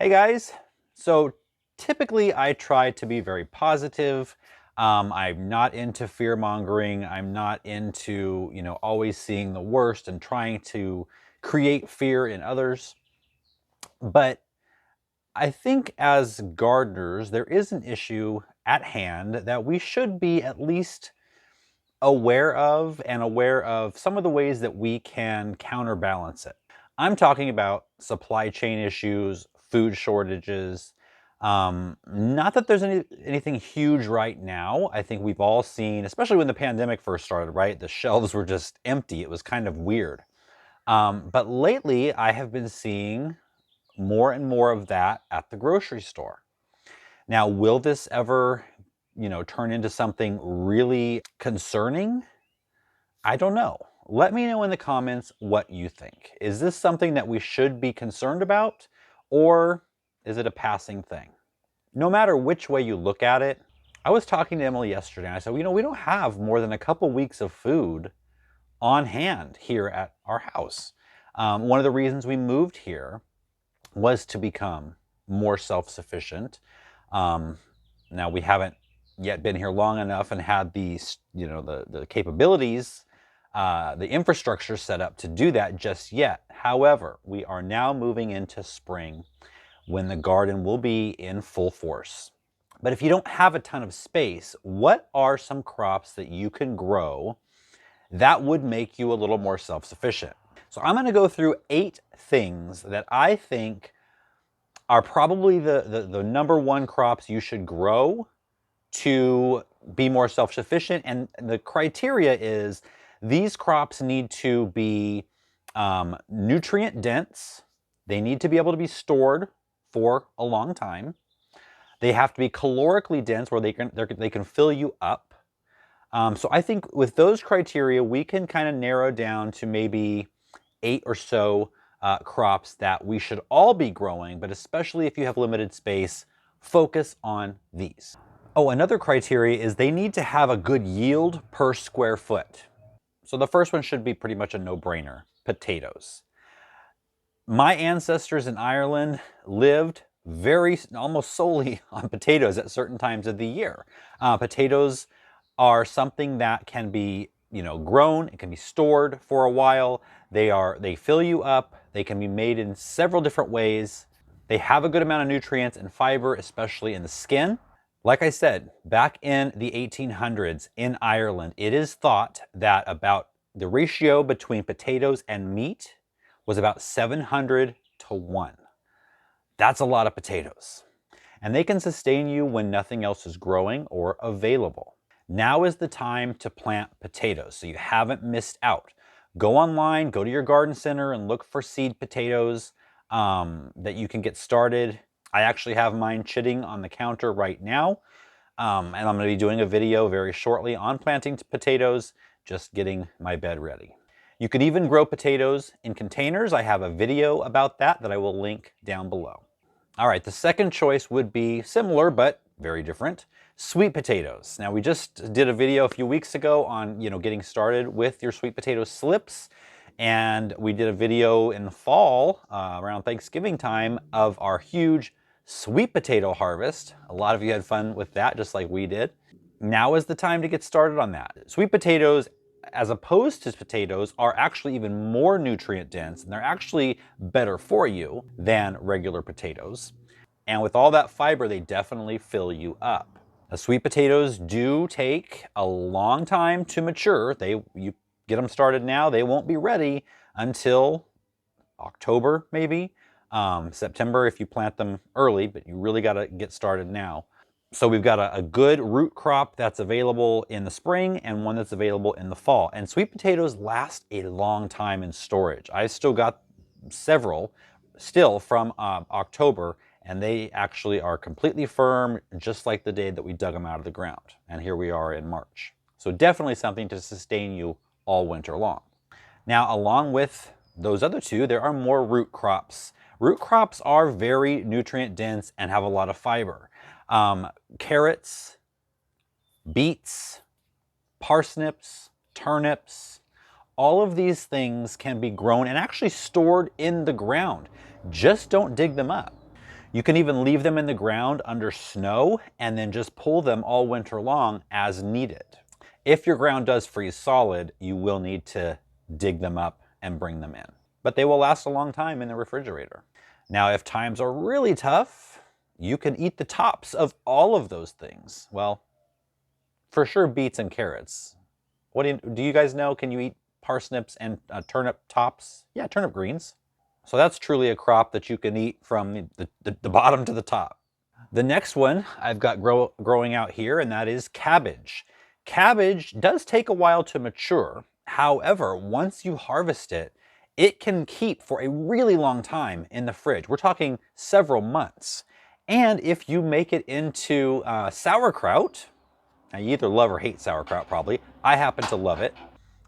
Hey guys, so typically I try to be very positive. I'm not into fear mongering. I'm not into, always seeing the worst and trying to create fear in others. But I think as gardeners, there is an issue at hand that we should be at least aware of and aware of some of the ways that we can counterbalance it. I'm talking about supply chain issues, food shortages. Not that there's anything huge right now. I think we've all seen, especially when the pandemic first started, right? The shelves were just empty. It was kind of weird. But lately, I have been seeing more and more of that at the grocery store. Now, will this ever, turn into something really concerning? I don't know. Let me know in the comments what you think. Is this something that we should be concerned about, or is it a passing thing? No matter which way you look at it, I was talking to Emily yesterday and I said, we don't have more than a couple weeks of food on hand here at our house. One of the reasons we moved here was to become more self-sufficient. Now we haven't yet been here long enough and had these, the capabilities, the infrastructure set up to do that just yet. However, we are now moving into spring when the garden will be in full force. But if you don't have a ton of space, what are some crops that you can grow that would make you a little more self-sufficient? So I'm going to go through 8 things that I think are probably the number one crops you should grow to be more self-sufficient. And the criteria is these crops need to be nutrient dense. They need to be able to be stored for a long time. They have to be calorically dense where they can fill you up. So I think with those criteria, we can kind of narrow down to maybe 8 or so crops that we should all be growing, but especially if you have limited space, focus on these. Oh, another criteria is they need to have a good yield per square foot. So the first one should be pretty much a no-brainer, potatoes. My ancestors in Ireland lived almost solely on potatoes at certain times of the year. Potatoes are something that can be, grown, it can be stored for a while. They fill you up, they can be made in several different ways. They have a good amount of nutrients and fiber, especially in the skin. Like I said, back in the 1800s in Ireland, it is thought that about the ratio between potatoes and meat was about 700 to 1. That's a lot of potatoes. And they can sustain you when nothing else is growing or available. Now is the time to plant potatoes, so you haven't missed out. Go online, go to your garden center and look for seed potatoes that you can get started. I actually have mine chitting on the counter right now. And I'm going to be doing a video very shortly on planting potatoes, just getting my bed ready. You could even grow potatoes in containers. I have a video about that I will link down below. All right, the second choice would be similar, but very different. Sweet potatoes. Now, we just did a video a few weeks ago on, getting started with your sweet potato slips. And we did a video in the fall, around Thanksgiving time, of our huge sweet potato harvest. A lot of you had fun with that, just like we did. Now is the time to get started on that. Sweet potatoes, as opposed to potatoes, are actually even more nutrient dense, and they're actually better for you than regular potatoes. And with all that fiber, they definitely fill you up. The sweet potatoes do take a long time to mature. You get them started now, they won't be ready until October, maybe. September if you plant them early, but you really got to get started now. So we've got a good root crop that's available in the spring and one that's available in the fall. And sweet potatoes last a long time in storage. I still got several still from October, and they actually are completely firm, just like the day that we dug them out of the ground. And here we are in March. So definitely something to sustain you all winter long. Now, along with those other two, there are more root crops. Root crops are very nutrient dense and have a lot of fiber. Carrots, beets, parsnips, turnips, all of these things can be grown and actually stored in the ground. Just don't dig them up. You can even leave them in the ground under snow and then just pull them all winter long as needed. If your ground does freeze solid, you will need to dig them up and bring them in. But they will last a long time in the refrigerator. Now, if times are really tough, you can eat the tops of all of those things. Well, for sure beets and carrots. What do you guys know? Can you eat parsnips and turnip tops? Yeah, turnip greens. So that's truly a crop that you can eat from the bottom to the top. The next one I've got growing out here, and that is cabbage. Cabbage does take a while to mature. However, once you harvest it, it can keep for a really long time in the fridge. We're talking several months. And if you make it into sauerkraut, now you either love or hate sauerkraut probably. I happen to love it.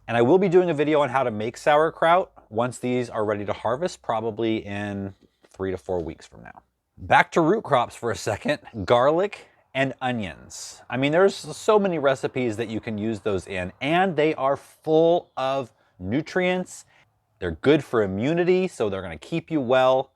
And I will be doing a video on how to make sauerkraut once these are ready to harvest, probably in 3 to 4 weeks from now. Back to root crops for a second, garlic and onions. I mean, there's so many recipes that you can use those in, and they are full of nutrients. They're good for immunity, so they're gonna keep you well,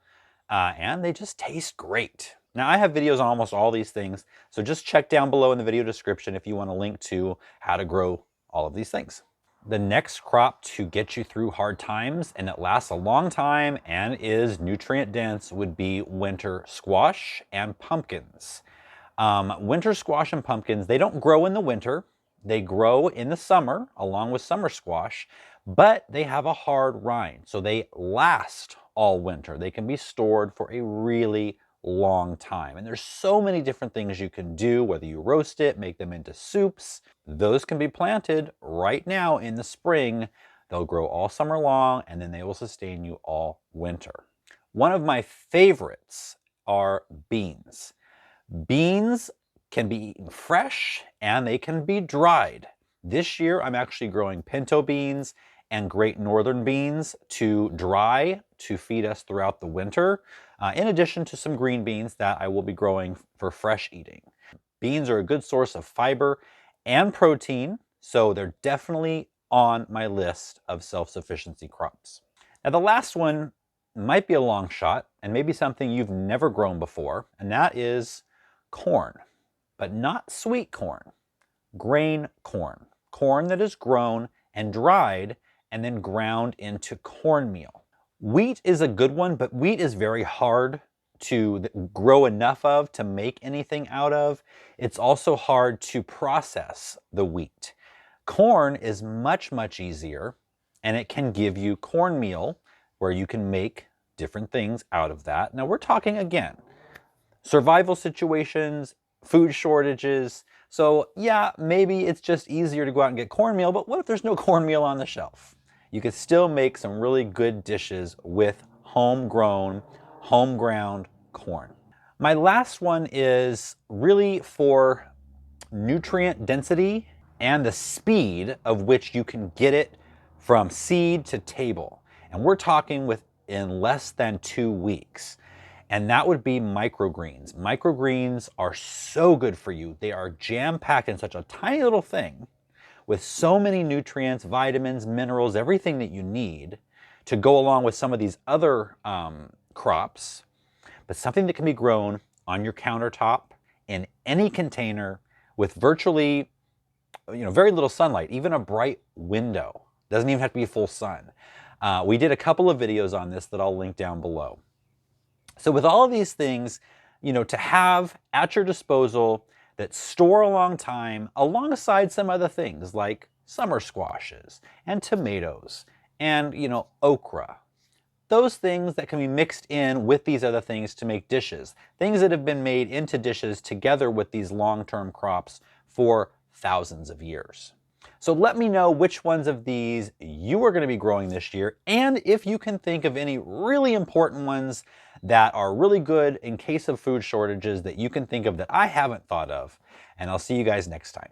and they just taste great. Now, I have videos on almost all these things, so just check down below in the video description if you want a link to how to grow all of these things. The next crop to get you through hard times, and it lasts a long time and is nutrient dense, would be winter squash and pumpkins. Winter squash and pumpkins, they don't grow in the winter. They grow in the summer along with summer squash, but they have a hard rind, so they last all winter. They can be stored for a really long time. And there's so many different things you can do, whether you roast it, make them into soups. Those can be planted right now in the spring. They'll grow all summer long, and then they will sustain you all winter. One of my favorites are beans. Beans can be eaten fresh and they can be dried. This year I'm actually growing pinto beans and great northern beans to dry to feed us throughout the winter, in addition to some green beans that I will be growing for fresh eating. Beans are a good source of fiber and protein, so they're definitely on my list of self-sufficiency crops. Now, the last one might be a long shot and maybe something you've never grown before, and that is corn, but not sweet corn, grain corn. Corn that is grown and dried and then ground into cornmeal. Wheat is a good one, but wheat is very hard to grow enough of to make anything out of. It's also hard to process the wheat. Corn is much, much easier, and it can give you cornmeal where you can make different things out of that. Now we're talking again, survival situations, food shortages. So yeah, maybe it's just easier to go out and get cornmeal, but what if there's no cornmeal on the shelf? You could still make some really good dishes with homegrown, home ground corn. My last one is really for nutrient density and the speed of which you can get it from seed to table. And we're talking within less than 2 weeks. And that would be microgreens. Microgreens are so good for you. They are jam-packed in such a tiny little thing with so many nutrients, vitamins, minerals, everything that you need to go along with some of these other crops, but something that can be grown on your countertop in any container with virtually, very little sunlight, even a bright window. Doesn't even have to be full sun. We did a couple of videos on this that I'll link down below. So with all of these things, to have at your disposal that store a long time alongside some other things like summer squashes and tomatoes and, okra. Those things that can be mixed in with these other things to make dishes. Things that have been made into dishes together with these long-term crops for thousands of years. So let me know which ones of these you are going to be growing this year, and if you can think of any really important ones that are really good in case of food shortages that you can think of that I haven't thought of. And I'll see you guys next time.